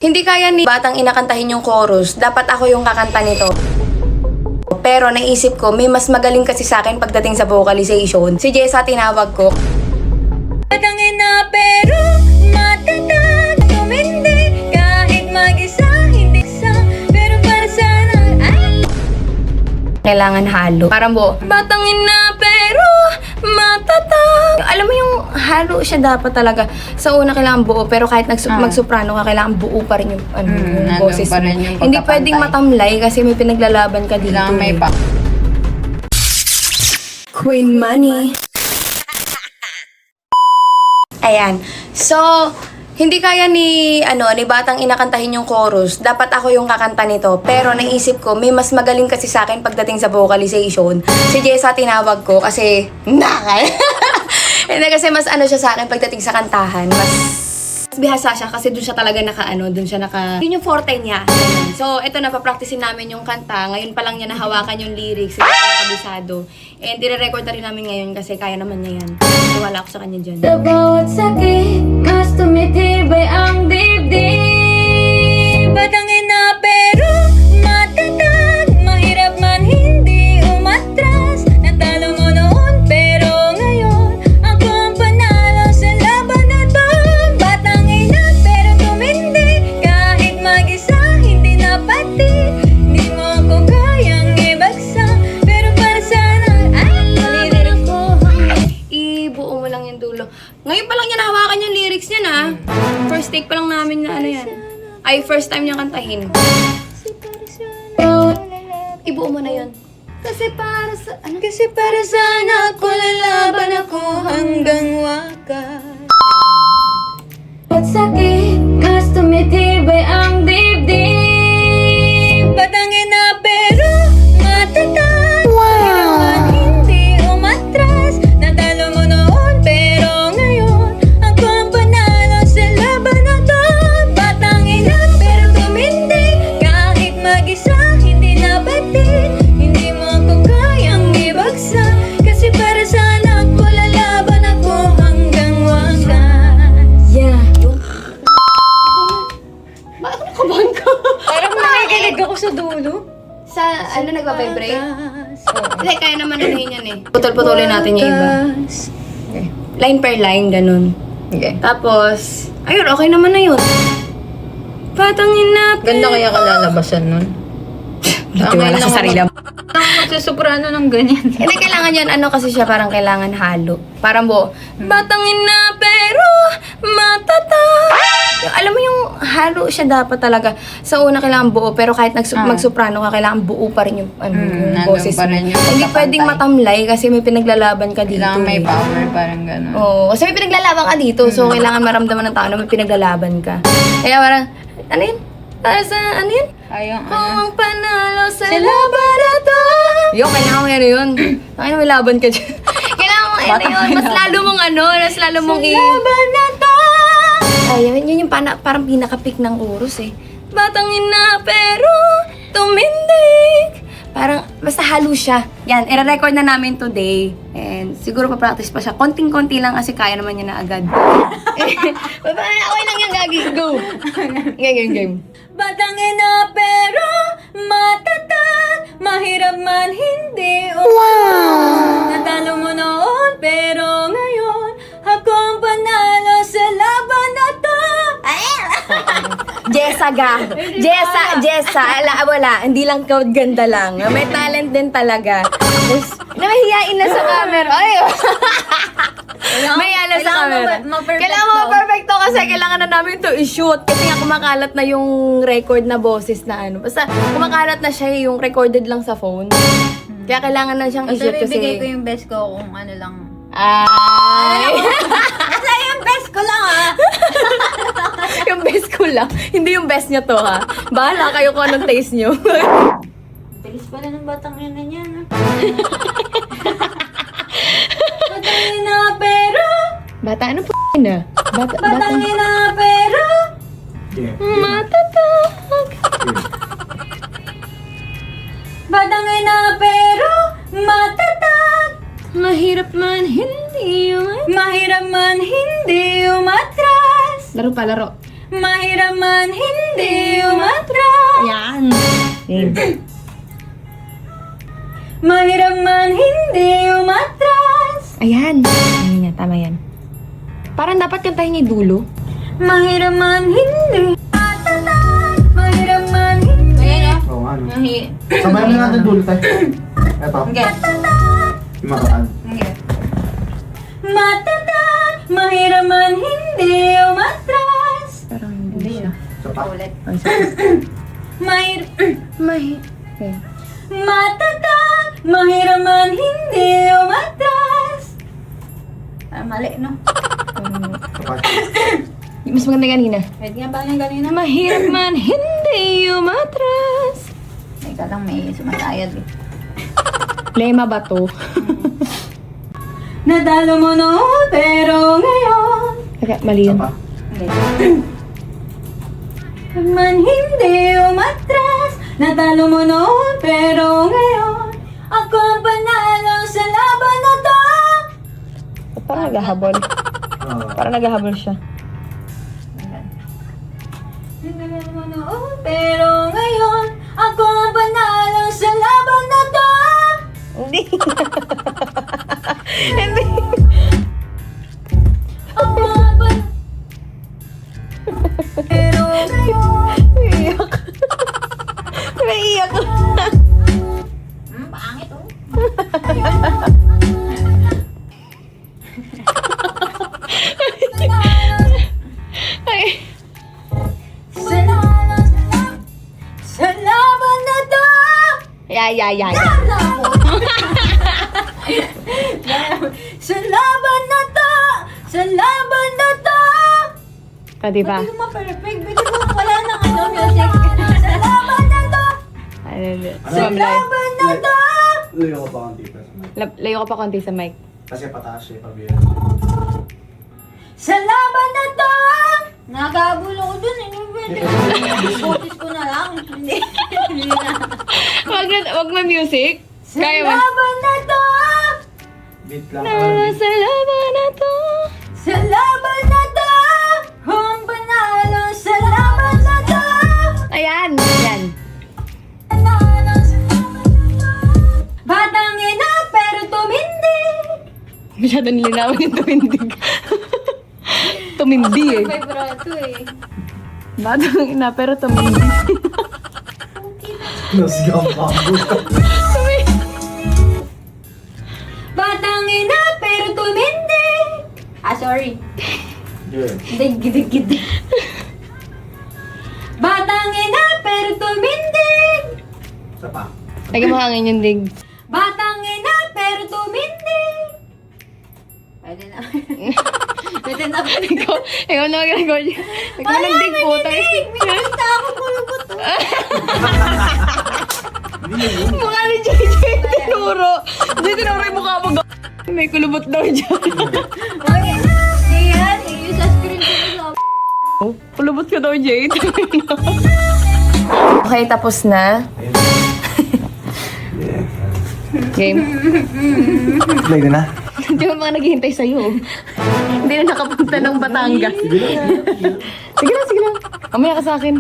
Hindi kaya ni batang inakantahin yung chorus, dapat ako yung kakanta nito. Pero naisip ko, may mas magaling kasi sa akin pagdating sa vocalization. Si Jessa tinawag ko. Batangin na pero matatag, tumindi kahit mag-isa, hindi sa pero para sana ay Kailangan halo. Parang batangin na pero matatag. Alam mo yung halo siya dapat talaga. Sa una kailangan buo, pero kahit mag-soprano ka, kailangan buo pa rin yung, yung boses mo. Hindi pwedeng matamlay kasi may pinaglalaban ka dito. Kailangan may Queen Money. Ayan. So, hindi kaya ni batang inakantahin yung chorus. Dapat ako yung kakanta nito. Pero naisip ko, may mas magaling kasi sa akin pagdating sa vocalization. Si Jessa tinawag ko kasi hindi kasi mas siya sa akin pagdating sa kantahan. Mas bihasa siya kasi doon siya talaga yun yung forte niya. So, ito na, papracticein namin yung kanta. Ngayon pa lang niya nahawakan yung lyrics. Hindi pa nakabisado. And dire-record na rin namin ngayon kasi kaya naman niya yan. Wala ako sa kanya dyan. sa bawat sakit, mas tumitibay ang dibdib. Batangin na pero matatag, mahirap man hindi umatras. Natalo mo noon pero ngayon ako ang panalo sa laban na to. Batangin na pero tumindi kahit mag-isa, hindi na pati. Hindi mo ako kayang ibagsak, pero para sana ay malirin ako. Ibuo mo lang yung dulo. Ngayon pa lang niya nahawakan yung lyrics niya na. First take pa lang namin na yan. Ay, first time niya kantahin. Ibuo mo na yun. Kasi para sana ako lalaban ako hanggang wakas. At sakit, mas tumitibay ang dibdib. Batangin na pero matatag. Wow! Hindi umatras. Natalo mo noon pero ngayon ako ang panalo sa laban na to. Batangin na pero tumindi kahit mag-isa, hindi na batid. Hindi mo ako kayang ibagsak kasi para sana ako lalaban ako hanggang wakas. Yeah. Bakit nakabahan ka? Parang nakikinig ako sa dulo. Sa nagpa-vibrate? Hindi, kaya naman yan eh. Putol-putulin natin yung iba. Okay. Line per line, ganun. Okay. Tapos, ayun, okay naman na yun. Patangin na. Ganda kaya kalalabasan nun. Tiwala sa sarili mo. Magsusoprano ng ganyan. Hindi, kailangan yan, kasi siya, parang kailangan halo. Parang batangin na pero matatag. Alam mo yung halo siya dapat talaga. Sa una kailangan buo, pero kahit mag-soprano ka, kailangan buo pa rin yung, yung nandun boses pa mo. rin yung Hindi pwedeng pagkakantay. matamlay kasi may pinaglalaban ka dito. Kailangan may eh. power, parang gano'n. Oo, kasi may pinaglalaban ka dito. So, kailangan maramdaman ng tao na may pinaglalaban ka. Kaya parang, ano yun? Para sa, ano yun? Ayong Kung panalo sa laban na to. Kailangan mo yun. Kailangan may laban ka dyan. Kailangan mo yun. Mas lalo mong mas lalo mong laban na to. Ay, yun yung parang pinaka-pick ng chorus eh. Batangin na pero tumindig. Parang, basta halo siya. Yan, i-record na namin today. And siguro pa-practice pa siya. Konting-konti lang kasi kaya naman niya na agad. Okay lang yan, Gagi. Go. Game. Batangin na pero matatag, mahirap man hindi Natalo mo noon pero ngayon ako ang panalo sa laban na to. Jessa. Wala. Hindi lang ganda lang. May talent din talaga. Nahihiyain na sa camera. Ay! May sa camera. Kailangan mo perfecto kasi kailangan na namin to i-shoot. Kasi nga kumakalat na yung record na boses na Basta kumakalat na siya yung recorded lang sa phone. Kaya kailangan na siyang i-shoot kasi... ibigay ko yung best ko kung ano lang. Ay! Kasi yung best ko lang Yung best ko lang. Hindi yung best niya to ha. Bahala kayo kung anong taste niyo. Bilis pala ng batang yun na yan. Batangin na pero Bata, ano po na? batangin na pero Matatag. batangin na pero matatag. Mahirap man hindi Mahirap man hindi umatras. Laro pa, laro. Mahirap man hindi umatras. Ayan. Mahirap man hindi umatras. Ayan. Ayan niya, tama yan. Parang dapat kantahin niya yung dulo. Mahirap man hindi matatag. Mahirap man hindi. Ayan Oo nga, no? Nahi. Sabayan mo natin dulo tayo. Eto, Okay. yung makaan. Okay. matatag. Mahirap man hindi umatras. Parang hindi siya. Isa pa. Ulit. Mahirap Okay. matatag. Mahirap man hindi umatras. Ah, mali, no? Isa pa. Mas maganda kanina. Pwede nga ba yung ganina? Mahirap man hindi umatras. Ikaw lang may sumatayad eh. Lema ba to? Nadalo mo noon, pero ngayon Okay, mali Isa yun. pa. man hindi umatras. Nadalo mo noon, pero ngayon ako ang panalo sa laban na to. Parang naghahabol. Parang naghahabol siya. Nadalo mo noon, pero ngayon ako ang panalo sa laban na to. Hindi. Hindi. Ako ang pan- Pero ngayon Iyak. Naiiyak. Pangit oh. Ay. sa laban sa laban na to. Yeah. Sa laban na to! Sa laban na to! Diba? Hindi mo perfect. Hindi mo wala nang ano music. Sa laban na to! Sa Laban na to! Layo ko pa konti pa sa mic. Layo ka pa konti sa mic. Kasi pataas siya, pabiyan. Sa laban na to! Nagabol ako dun eh. Botis ko na lang. Hindi na. Wag mo music. Sa Kaya mo. laban na to! Beat lang. Sa laban na to. Sa laban na to! Ang panalo sa laban na to! Ayan. Batang ina pero tumindig. Masyado nilinawan yung tumindig. Tumindi eh. Vibrato eh. Batang ina pero tumindi. Nasigaw pa ako. Batang ina pero tumindig. Ah, sorry. Yun. Dig. Batang ina pero tumindig. Isa pa. Lagyan mo hangin yung dig. Batang ina pero tumindig. Pwede na. Pwede na. Ikaw na magagawa niya. Ikaw nang dig po tayo. May nakita ako kulubot. Mukha ni JJ tinuro. Hindi tinuro yung mukha mo. May kulubot daw dyan. Okay. Ayan. Yung sa screen ko na. Kulubot ka daw, Jade. Okay, tapos na. Game. Play ko na. Hindi mo mga naghihintay sa'yo. Hindi na nakapunta ng Batangas. Sige lang. Mamaya ka sa akin.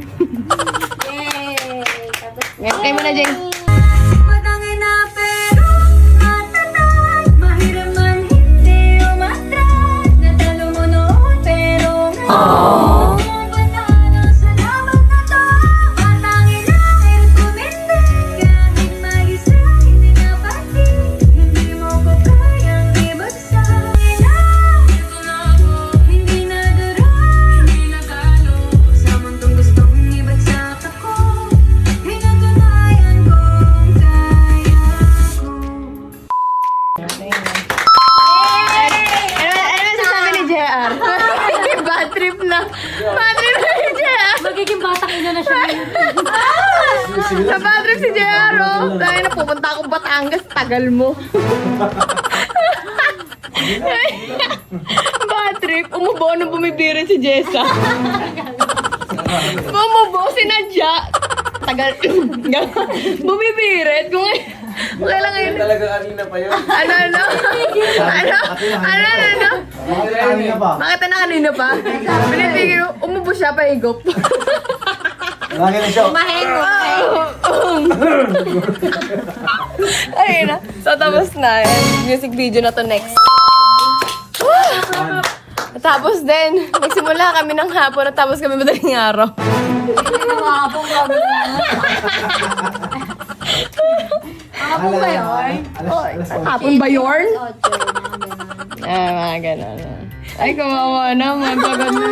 Yay! Tapos Kayo mo na, Jade. batang ina pero matatag. Mahirap man hindi umatras. Natalo mo noon pero ngayon ang panalo sa laban na to. Batang ina pero tumindig. Kahit mag-isa hindi na pati. Hindi mo ko kayang ibagsak. Ito na ako, hindi nadara. Hindi nagalo sa mundong gustong ibagsak ako. Pinatunayan kong kaya ko. Ano masasabi ni JR? Bad trip na. Bad trip na ni JR. Magiging batang ina na siya. Sa bad trip si JR, oh. Dahil na pupunta akong Batangas, tagal mo. Bad trip. Umubo nung bumibirit si Jessa. Umubo si Nadja. Tagal. Bumibirit. Kung Kailan ngayon? Talaga kanina pa yun. Ano? Kanina pa. Bakit na kanina pa? Pinipigil, umubo siya pa higop. Lagi na siya. Ayun na. So, tapos na. Music video na to next. Tapos din, nagsimula kami ng hapon at tapos kami madaling araw. Hapon ba yun? Hapon ba yun? Mga ganon. Ay, kawawa naman. Pagod na.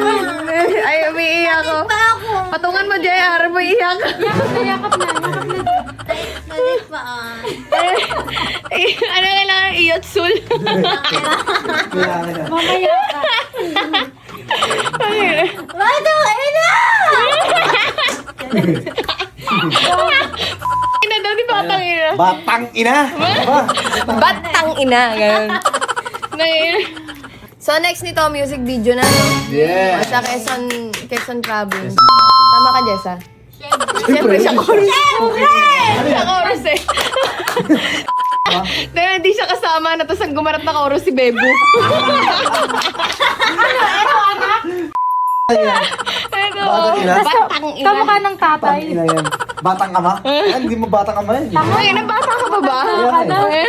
Ay, umiiyak ako. Patungan mo, JR. Umiiyak. Yakap na. Nalit pa Ano kailangan? Iyotsul. Kailangan na. Mamaya ka. Bato, ayun na! Ina daw, di batang ina. Batang ina! Ba? Batang ina. Ganon. So, next nito, music video na. No? Yeah! Sa Quezon Province. Tama ka, Jessa? Siyempre, siya chorus. Siya chorus eh. Dahil hindi siya kasama na tapos ang gumarat na chorus si Bebo. Ito, Batang ina? batang ina. Kamukha ng tatay. Batang ina yan. Batang ama? Ay, hindi mo batang ama yan. Ay, nabata ka pa ba? Kaya nga eh.